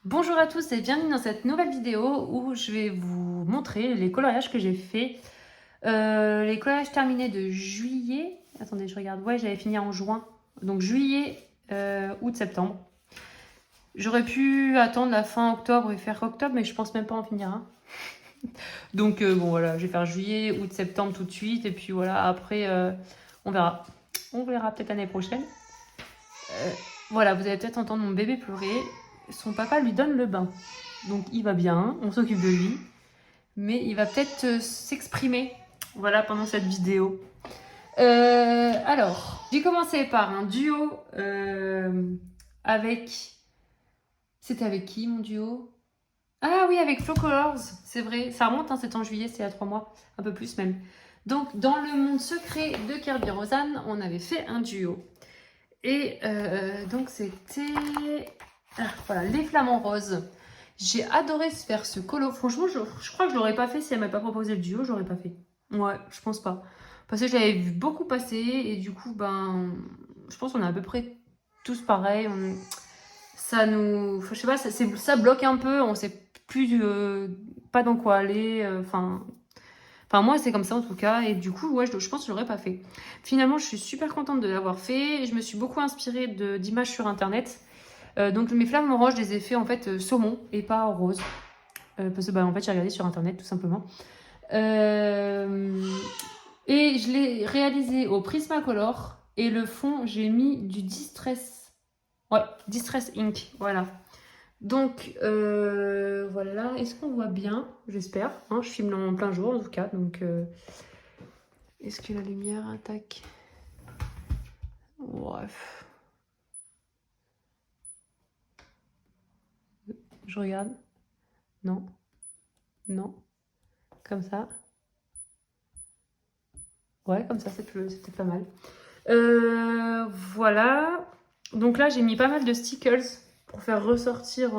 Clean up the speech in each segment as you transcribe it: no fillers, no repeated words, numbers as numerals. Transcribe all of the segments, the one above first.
Bonjour à tous et bienvenue dans cette nouvelle vidéo où je vais vous montrer les coloriages que j'ai fait. Les coloriages terminés de juillet. Attendez, je regarde. Ouais, j'avais fini en juin. Donc juillet, août, septembre. J'aurais pu attendre la fin octobre et faire octobre, mais je pense même pas en finir un. Donc bon voilà, je vais faire juillet, août, septembre tout de suite. Et puis voilà, après, on verra. On verra peut-être l'année prochaine. Voilà, vous allez peut-être entendre mon bébé pleurer. Son papa lui donne le bain. Donc il va bien, on s'occupe de lui. Mais il va peut-être s'exprimer, voilà, pendant cette vidéo. Alors, j'ai commencé par un duo avec... C'était avec qui mon duo? Ah oui, avec Flow Colors, c'est vrai. Ça remonte, hein, c'était en juillet, c'est il y a 3 mois, un peu plus même. Donc, dans le monde secret de Kirby Rosanne, on avait fait un duo. Et donc, c'était... Ah, voilà, les flamants roses. J'ai adoré faire ce colo. Franchement, je crois que je l'aurais pas fait si elle m'avait pas proposé le duo, j'aurais pas fait. Ouais, je pense pas. Parce que je l'avais vu beaucoup passer et du coup, ben, je pense qu'on est à peu près tous pareils. Ça nous, je sais pas, ça bloque un peu. On sait plus pas dans quoi aller. Enfin, moi, c'est comme ça en tout cas. Et du coup, ouais, je pense que je l'aurais pas fait. Finalement, je suis super contente de l'avoir fait. Je me suis beaucoup inspirée d'images sur internet. Donc mes flammes orange, je les ai fait en fait saumon et pas rose. Parce que bah, en fait j'ai regardé sur internet tout simplement. Et je l'ai réalisé au Prismacolor. Et le fond, j'ai mis du Distress. Ouais, Distress Ink. Voilà. Donc voilà. Est-ce qu'on voit bien? J'espère. Hein, je filme en plein jour en tout cas. Donc est-ce que la lumière attaque? Bref. Je regarde. Non. Non. Comme ça. Ouais, comme ça, c'était pas mal. Voilà. Donc là, j'ai mis pas mal de stickers pour faire ressortir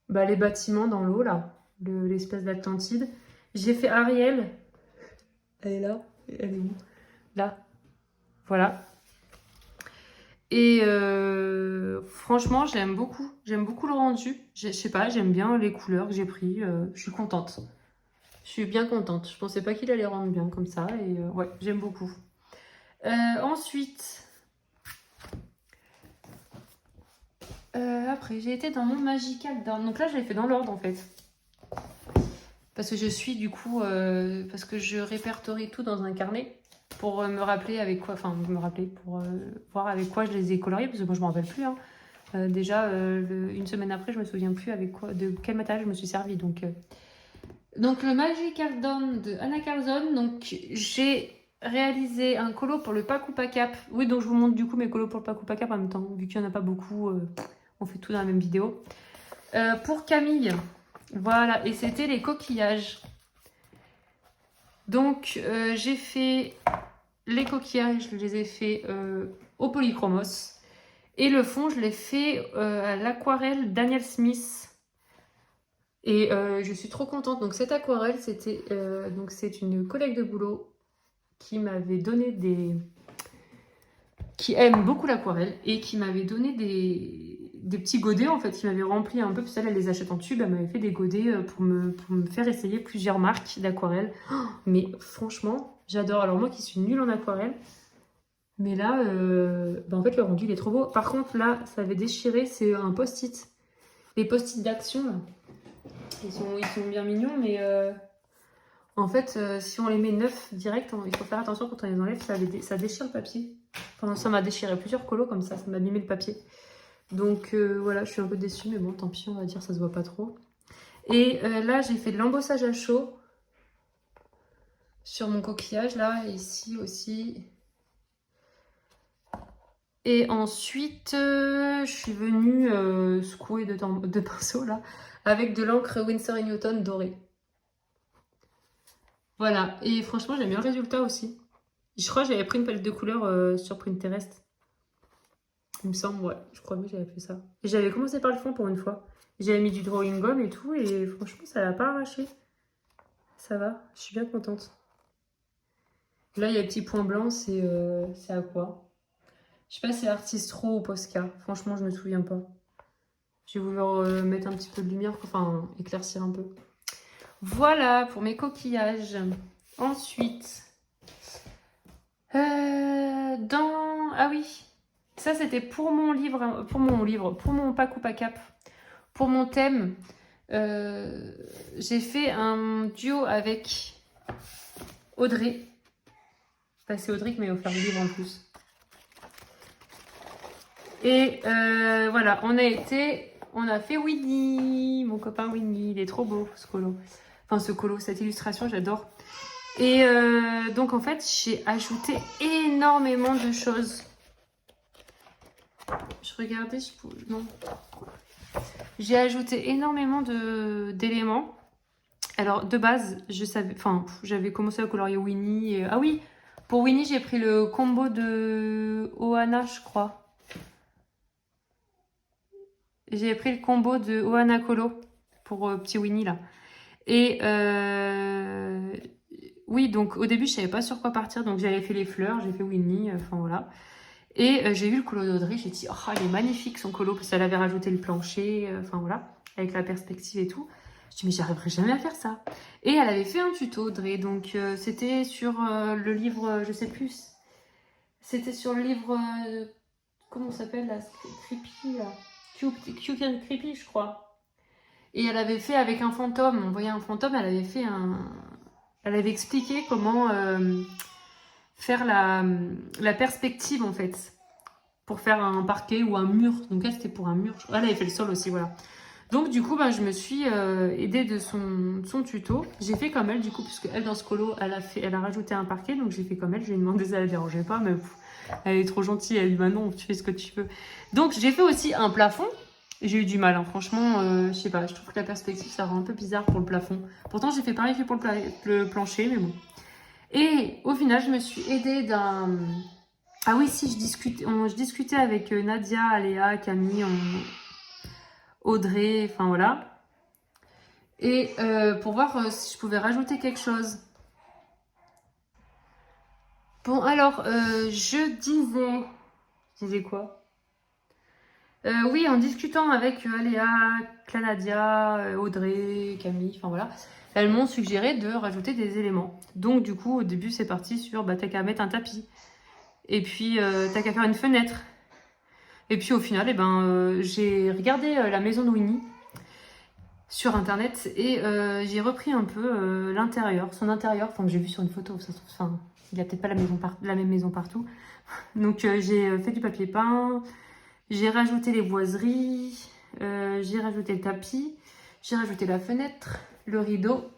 les bâtiments dans l'eau, là. L'espèce d'Atlantide. J'ai fait Ariel. Elle est là. Elle est où? Là. Voilà. Et franchement, j'aime beaucoup. J'aime beaucoup le rendu. Je sais pas, j'aime bien les couleurs que j'ai pris. Je suis contente. Je suis bien contente. Je pensais pas qu'il allait rendre bien comme ça. Et ouais, j'aime beaucoup. Ensuite, après, j'ai été dans mon Magical Down. Donc là, je l'ai fait dans l'ordre en fait. Parce que je suis du coup. Parce que je répertorie tout dans un carnet pour me rappeler avec quoi. Enfin, me rappeler pour voir avec quoi je les ai coloriés. Parce que moi, je me rappelle plus. Hein. Déjà, une semaine après, je me souviens plus avec quoi, de quel matériel je me suis servi. Donc le Magical Down de Anna Carlson. Donc j'ai réalisé un colo pour le Paku Pakap. Oui, donc je vous montre du coup mes colos pour le Paku Pakap en même temps. Vu qu'il n'y en a pas beaucoup, on fait tout dans la même vidéo. Pour Camille, voilà, et c'était les coquillages. Donc j'ai fait les coquillages, je les ai fait au polychromos. Et le fond, je l'ai fait à l'aquarelle Daniel Smith. Et je suis trop contente. Donc cette aquarelle, c'est une collègue de boulot qui m'avait donné qui aime beaucoup l'aquarelle et qui m'avait donné des petits godets en fait, qui m'avait rempli un peu, puis elle les achète en tube, elle m'avait fait des godets pour me faire essayer plusieurs marques d'aquarelle. Oh, mais franchement, j'adore. Alors moi qui suis nulle en aquarelle, mais là, en fait le rendu il est trop beau. Par contre là, ça avait déchiré, c'est un post-it. Les post-it d'action, là, ils sont bien mignons, mais en fait, si on les met neufs direct, il faut faire attention quand on les enlève, ça déchire le papier. Pendant ça m'a déchiré plusieurs colos comme ça m'a abîmé le papier. Donc voilà, je suis un peu déçue, mais bon, tant pis, on va dire, ça se voit pas trop. Et là, j'ai fait de l'embossage à chaud sur mon coquillage, là, et ici aussi. Et ensuite, je suis venue secouer de pinceau, là, avec de l'encre Winsor & Newton dorée. Voilà, et franchement, j'aime bien le résultat aussi. Je crois que j'avais pris une palette de couleurs sur Pinterest. Il me semble, ouais, je crois que j'avais fait ça. Et j'avais commencé par le fond pour une fois. J'avais mis du drawing gum et tout, et franchement, ça l'a pas arraché. Ça va, je suis bien contente. Là, il y a le petit point blanc, c'est à quoi? Je sais pas si c'est Artist Raw ou Posca. Franchement, je me souviens pas. J'ai voulu mettre un petit peu de lumière, enfin éclaircir un peu. Voilà pour mes coquillages. Ensuite, ah oui, ça c'était pour mon livre, pour mon Pack ou Pas Cap, pour mon thème. J'ai fait un duo avec Audrey. Enfin, c'est Audrey qui m'a offert le livre en plus. Et voilà, on a fait Winnie, mon copain Winnie, il est trop beau ce colo. Enfin ce colo, cette illustration, j'adore. Et donc en fait, j'ai ajouté énormément de choses. Je regardais, non. J'ai ajouté énormément d'éléments. Alors de base, j'avais commencé à colorier Winnie. Ah oui, pour Winnie, j'ai pris le combo de Ohana, je crois. J'ai pris le combo de Ohana Colo pour petit Winnie là. Et oui, donc au début, je savais pas sur quoi partir. Donc j'avais fait les fleurs, j'ai fait Winnie, enfin voilà. Et j'ai vu le colo d'Audrey, j'ai dit, oh, il est magnifique son colo, parce qu'elle avait rajouté le plancher, enfin voilà, avec la perspective et tout. Je dis, mais j'arriverai jamais à faire ça. Et elle avait fait un tuto, Audrey, donc c'était sur le livre, je sais plus, c'était sur le livre, comment ça s'appelle là, Creepy, là. Cute and Creepy, je crois. Et elle avait fait avec un fantôme, on voyait un fantôme, elle avait expliqué comment faire la perspective en fait, pour faire un parquet ou un mur. Donc elle, c'était pour un mur. Elle avait fait le sol aussi, voilà. Donc du coup, je me suis aidée de son tuto. J'ai fait comme elle, du coup, puisque elle, dans ce colo, elle a rajouté un parquet. Donc j'ai fait comme elle, je lui ai demandé si elle ne dérangeait pas, mais elle est trop gentille. Elle dit, bah non, tu fais ce que tu veux. Donc j'ai fait aussi un plafond. J'ai eu du mal, hein. Franchement, je sais pas, je trouve que la perspective, ça rend un peu bizarre pour le plafond. Pourtant, j'ai fait pareil que pour le plancher, mais bon. Et au final, je me suis aidée d'un... Ah oui, si, je discutais avec Nadia, Aléa, Camille, Audrey, enfin voilà. Et pour voir si je pouvais rajouter quelque chose. Bon, alors, je disais quoi? Oui, en discutant avec Aléa, Clanadia, Audrey, Camille, enfin voilà, elles m'ont suggéré de rajouter des éléments. Donc du coup, au début, c'est parti sur, t'as qu'à mettre un tapis. Et puis, t'as qu'à faire une fenêtre. Et puis au final, j'ai regardé la maison de Winnie sur internet et j'ai repris un peu l'intérieur, son intérieur, enfin que j'ai vu sur une photo, ça se trouve, enfin, il n'y a peut-être pas la même maison partout. Donc j'ai fait du papier peint, j'ai rajouté les boiseries, j'ai rajouté le tapis, j'ai rajouté la fenêtre, le rideau.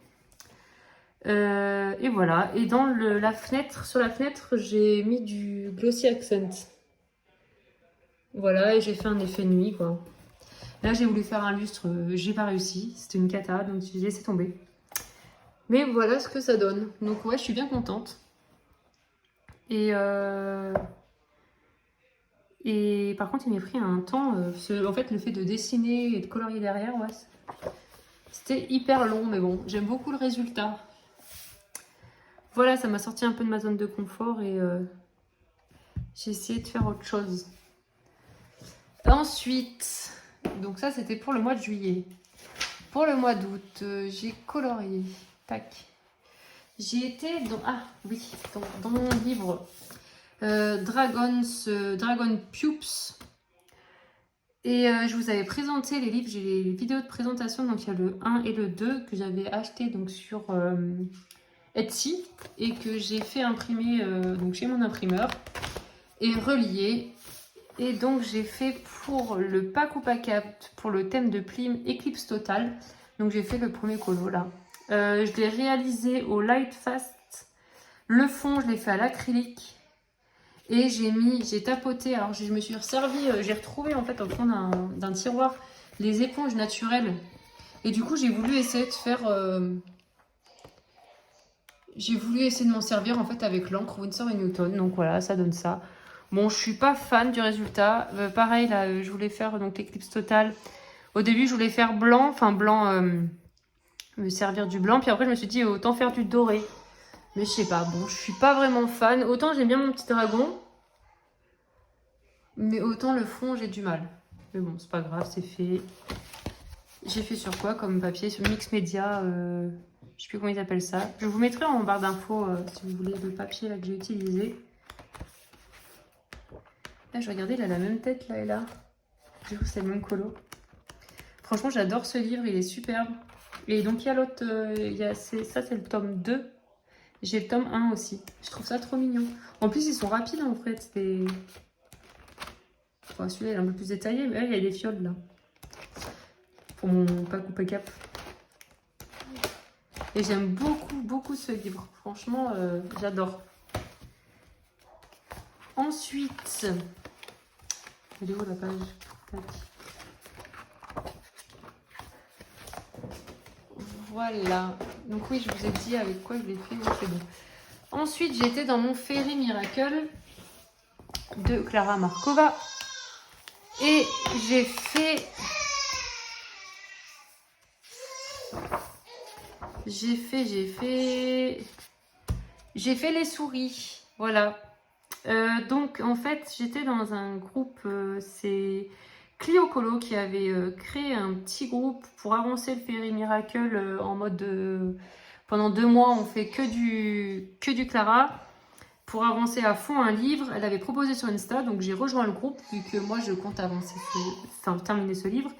Et voilà, et dans la fenêtre, sur la fenêtre, j'ai mis du glossy accent. Voilà, et j'ai fait un effet nuit, quoi. Là, j'ai voulu faire un lustre, j'ai pas réussi. C'était une cata, donc j'ai laissé tomber. Mais voilà ce que ça donne. Donc ouais, je suis bien contente. Et par contre, il m'a pris un temps. En fait, le fait de dessiner et de colorier derrière, ouais, c'était hyper long. Mais bon, j'aime beaucoup le résultat. Voilà, ça m'a sorti un peu de ma zone de confort et j'ai essayé de faire autre chose. Ensuite, donc ça c'était pour le mois de juillet. Pour le mois d'août, j'ai colorié. Tac. J'ai été dans mon livre Dragon Pupes. Et je vous avais présenté les livres, j'ai les vidéos de présentation, donc il y a le 1 et le 2 que j'avais acheté donc sur Etsy et que j'ai fait imprimer donc chez mon imprimeur et relier. Et donc j'ai fait pour le Pack ou Pas Cap, pour le thème de Plim Eclipse Total. Donc j'ai fait le premier colo là. Je l'ai réalisé au Light Fast. Le fond, je l'ai fait à l'acrylique. Et j'ai tapoté, alors je me suis servi, j'ai retrouvé en fait au fond d'un tiroir les éponges naturelles. Et du coup j'ai voulu essayer de faire... j'ai voulu essayer de m'en servir en fait avec l'encre Winsor & Newton. Donc voilà, ça donne ça. Bon, je suis pas fan du résultat. Pareil, là, je voulais faire donc l'éclipse totale. Au début, je voulais faire blanc, me servir du blanc. Puis après, je me suis dit, autant faire du doré. Mais je sais pas, bon, je suis pas vraiment fan. Autant j'aime bien mon petit dragon, mais autant le fond, j'ai du mal. Mais bon, c'est pas grave, c'est fait. J'ai fait sur quoi comme papier? Sur Mix Media, je sais plus comment ils appellent ça. Je vous mettrai en barre d'infos si vous voulez le papier là que j'ai utilisé. Là, je regardais, il a la même tête là et là. Je trouve que c'est le même colo. Franchement, j'adore ce livre, il est superbe. Et donc, il y a l'autre, ça c'est le tome 2. J'ai le tome 1 aussi. Je trouve ça trop mignon. En plus, ils sont rapides en fait. Enfin, celui-là, il est un peu plus détaillé, mais là, il y a des fioles là. Pour mon pack cap. Et j'aime beaucoup, beaucoup ce livre. Franchement, j'adore. Ensuite, elle est où la page? Tac. Voilà. Donc oui, je vous ai dit avec quoi je l'ai fait. Oui, c'est bon. Ensuite, j'étais dans mon Fairy Miracle de Clara Markova. Et j'ai fait... J'ai fait les souris. Voilà. Donc, en fait, j'étais dans un groupe... c'est Clio Colo qui avait créé un petit groupe pour avancer le Fairy Miracle en mode... pendant 2 mois, on fait que du Clara. Pour avancer à fond un livre, elle avait proposé sur Insta, donc j'ai rejoint le groupe vu que moi je compte terminer ce livre.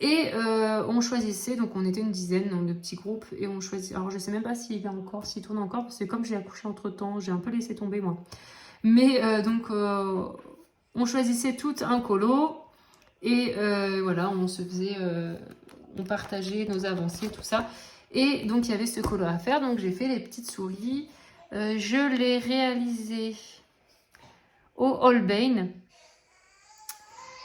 Et on choisissait, donc on était une dizaine dans le petit groupe, et on choisit. Alors je sais même pas s'il tourne encore, parce que comme j'ai accouché entre temps, j'ai un peu laissé tomber moi. Mais on choisissait tout un colo, et voilà, on partageait nos avancées, tout ça. Et donc il y avait ce colo à faire, donc j'ai fait les petites souris. Je l'ai réalisé au Holbein.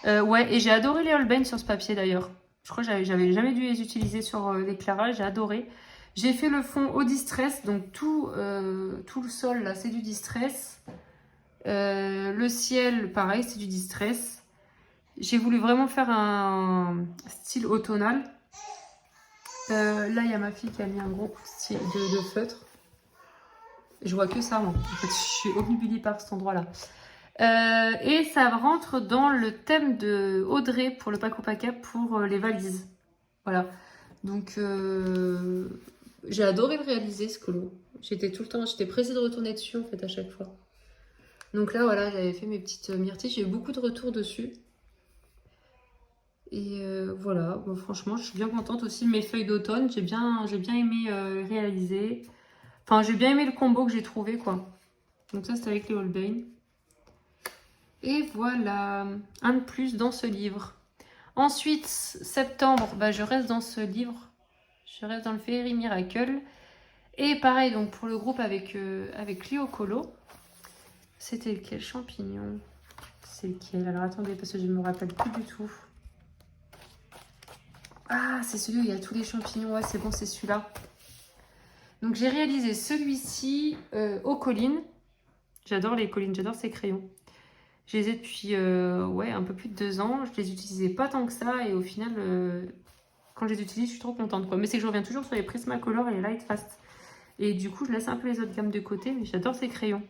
Ouais, et j'ai adoré les Holbein sur ce papier d'ailleurs. Je crois que j'avais jamais dû les utiliser sur l'éclairage, j'ai adoré. J'ai fait le fond au distress, donc tout le sol là c'est du distress. Le ciel, pareil, c'est du distress. J'ai voulu vraiment faire un style automnal. Là, il y a ma fille qui a mis un gros coup de feutre. Je vois que ça, moi. En fait, je suis obnubilée par cet endroit-là. Et ça rentre dans le thème de Audrey pour le pack au pack pour les valises. Voilà. Donc, j'ai adoré le réaliser, ce colo. J'étais pressée de retourner dessus, en fait, à chaque fois. Donc là, voilà, j'avais fait mes petites myrtilles. J'ai eu beaucoup de retours dessus. Et voilà, bon, franchement, je suis bien contente aussi de mes feuilles d'automne. J'ai bien aimé réaliser. Enfin, j'ai bien aimé le combo que j'ai trouvé, quoi. Donc ça, c'était avec les Holbein. Et voilà, un de plus dans ce livre. Ensuite, septembre, bah, je reste dans ce livre. Je reste dans le Fairy Miracle. Et pareil, donc pour le groupe avec Clio Colo. C'était lequel champignon? C'est lequel? Alors attendez, parce que je ne me rappelle plus du tout. Ah, c'est celui où il y a tous les champignons. Ouais, c'est bon, c'est celui-là. Donc j'ai réalisé celui-ci aux collines. J'adore les collines, j'adore ces crayons. Je les ai depuis un peu plus de 2 ans. Je les utilisais pas tant que ça et au final, quand je les utilise, je suis trop contente, quoi. Mais c'est que je reviens toujours sur les Prismacolor et les Lightfast. Et du coup, je laisse un peu les autres gammes de côté, mais j'adore ces crayons.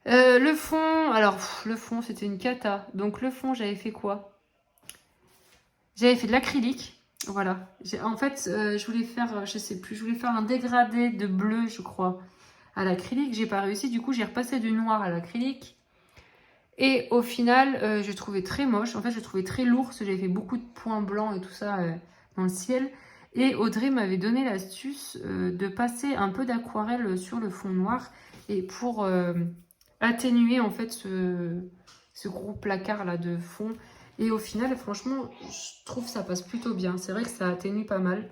Le fond, alors le fond, c'était une cata. Donc le fond, j'avais fait quoi? J'avais fait de l'acrylique. Voilà. En fait, je voulais faire, je sais plus, je voulais faire un dégradé de bleu, je crois, à l'acrylique. J'ai pas réussi. Du coup, j'ai repassé du noir à l'acrylique. Et au final, je trouvais très moche. En fait, je trouvais très lourd parce que j'avais fait beaucoup de points blancs et tout ça dans le ciel. Et Audrey m'avait donné l'astuce de passer un peu d'aquarelle sur le fond noir et pour atténuer en fait ce gros placard là de fond. Et au final, franchement, je trouve que ça passe plutôt bien. C'est vrai que ça atténue pas mal.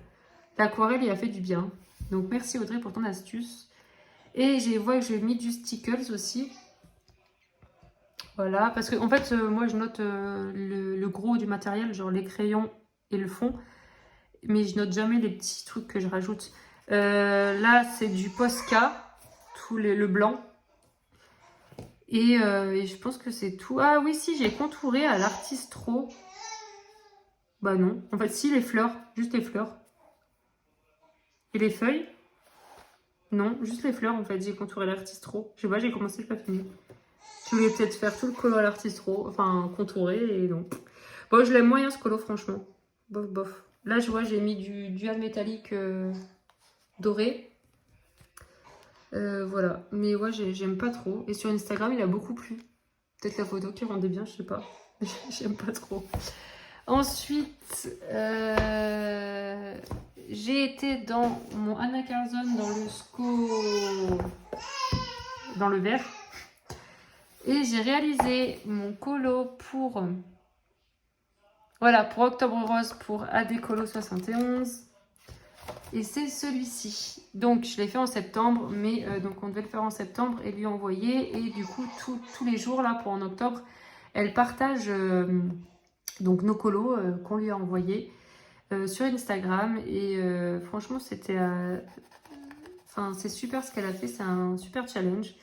L'aquarelle, il a fait du bien. Donc merci Audrey pour ton astuce. Et je vois que j'ai mis du stickers aussi. Voilà, parce que en fait, moi je note le gros du matériel, genre les crayons et le fond. Mais je note jamais les petits trucs que je rajoute. Là, c'est du Posca, le blanc. Et je pense que c'est tout. Ah oui, si, j'ai contouré à l'Artistro. Bah non. En fait, si, les fleurs. Juste les fleurs. Et les feuilles? Non, juste les fleurs, en fait. J'ai contouré à l'Artistro. Je sais pas, j'ai commencé, j'ai pas fini. Je voulais peut-être faire tout le color à l'Artistro. Enfin, contourer et non. Bon, je l'aime moyen ce colo, franchement. Bof, bof. Là, je vois, j'ai mis du dual métallique doré. Voilà. Mais ouais, j'aime pas trop. Et sur Instagram, il a beaucoup plu. Peut-être la photo qui rendait bien, je sais pas. J'aime pas trop. Ensuite, j'ai été dans mon Anna Carlson dans le dans le vert. Et j'ai réalisé mon colo pour... Voilà, pour Octobre Rose, pour AD Colo 71. Et c'est celui-ci. Donc, je l'ai fait en septembre, mais donc on devait le faire en septembre et lui envoyer. Et du coup, tous les jours, là, pour en octobre, elle partage donc nos colos qu'on lui a envoyés sur Instagram. Et franchement, c'était... Enfin, c'est super ce qu'elle a fait, c'est un super challenge.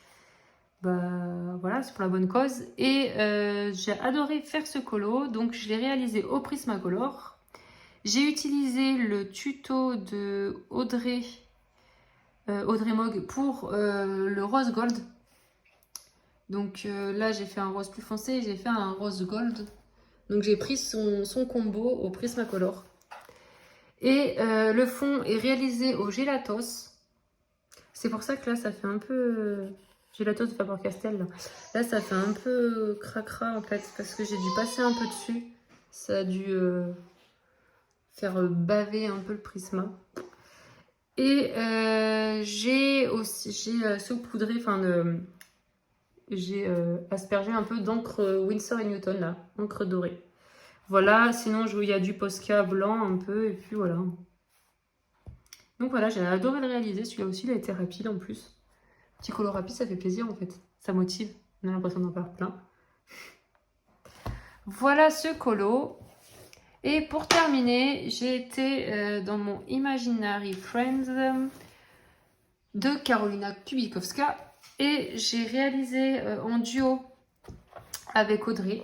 Bah voilà, c'est pour la bonne cause. Et j'ai adoré faire ce colo, donc je l'ai réalisé au Prismacolor. J'ai utilisé le tuto de Audrey Mogg pour le rose gold. Donc là, j'ai fait un rose plus foncé et j'ai fait un rose gold. Donc j'ai pris son combo au Prismacolor. Et le fond est réalisé au Gelatos. C'est pour ça que là, ça fait un peu... Gelatos de Faber-Castell. Là, ça fait un peu cracra en fait, parce que j'ai dû passer un peu dessus. Ça a dû faire baver un peu le Prisma. Et j'ai saupoudré, j'ai aspergé un peu d'encre Winsor & Newton, là, encre dorée. Voilà, sinon il y a du Posca blanc un peu, et puis voilà. Donc voilà, j'ai adoré le réaliser. Celui-là aussi, il a été rapide en plus. Petit colo rapide, ça fait plaisir en fait. Ça motive. On a l'impression d'en faire plein. Voilà ce colo. Et pour terminer, j'ai été dans mon Imaginary Friends de Karolina Kubikowska. Et j'ai réalisé en duo avec Audrey.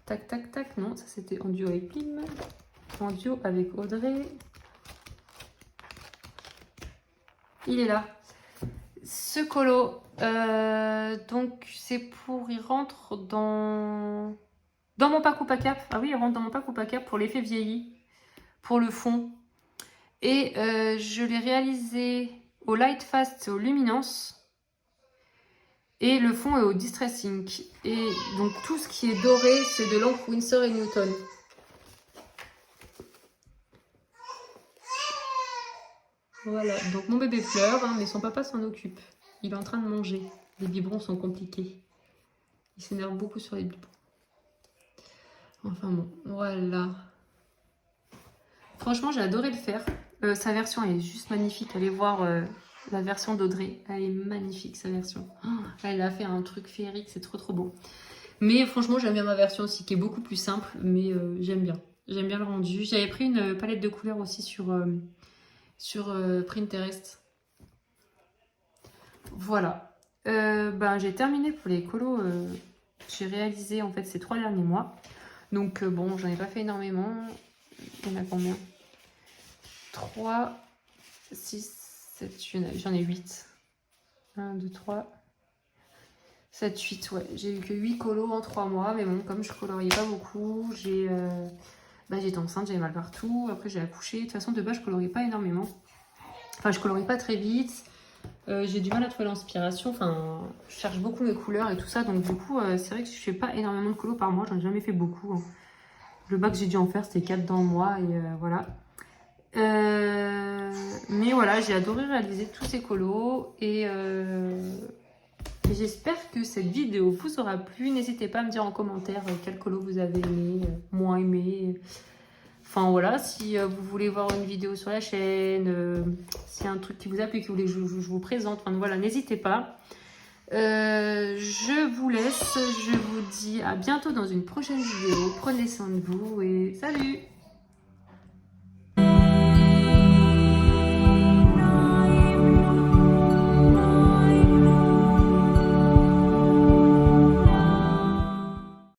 Tac, tac, tac. Non, ça c'était en duo avec Pim. En duo avec Audrey. Il est là. Ce colo, donc c'est pour, il rentre dans mon pack ou pack up. Ah oui, il rentre dans mon pack ou pack up pour l'effet vieilli, pour le fond. Et je l'ai réalisé au Light Fast et au Luminance. Et le fond est au Distressing. Et donc tout ce qui est doré, c'est de l'encre Winsor & Newton. Voilà, donc mon bébé pleure, hein, mais son papa s'en occupe. Il est en train de manger. Les biberons sont compliqués. Il s'énerve beaucoup sur les biberons. Enfin bon, voilà. Franchement, j'ai adoré le faire. Sa version est juste magnifique. Allez voir la version d'Audrey. Elle est magnifique, sa version. Oh, elle a fait un truc féerique, c'est trop trop beau. Mais franchement, j'aime bien ma version aussi, qui est beaucoup plus simple. Mais j'aime bien. J'aime bien le rendu. J'avais pris une palette de couleurs aussi sur Pinterest. Voilà. J'ai terminé pour les colos. J'ai réalisé en fait ces 3 derniers mois. Donc bon, j'en ai pas fait énormément. Il y en a combien? 3, 6, 7, j'en ai 8. 1, 2, 3, 7, 8, ouais. J'ai eu que 8 colos en 3 mois. Mais bon, comme je coloriais pas beaucoup, j'étais enceinte, j'avais mal partout. Après, j'ai accouché. De toute façon, de base, je coloriais pas énormément. Enfin, je colorie pas très vite. J'ai du mal à trouver l'inspiration. Enfin, je cherche beaucoup mes couleurs et tout ça. Donc, du coup, c'est vrai que je fais pas énormément de colos par mois. J'en ai jamais fait beaucoup. Hein. Le max que j'ai dû en faire, c'était 4 dans le mois. Et voilà. Mais voilà, j'ai adoré réaliser tous ces colos. Et j'espère que cette vidéo vous aura plu. N'hésitez pas à me dire en commentaire quel colo vous avez aimé, moins aimé. Enfin voilà, si vous voulez voir une vidéo sur la chaîne, s'il y a un truc qui vous a plu, que vous voulez que je vous présente, enfin voilà, n'hésitez pas. Je vous laisse, je vous dis à bientôt dans une prochaine vidéo. Prenez soin de vous et salut!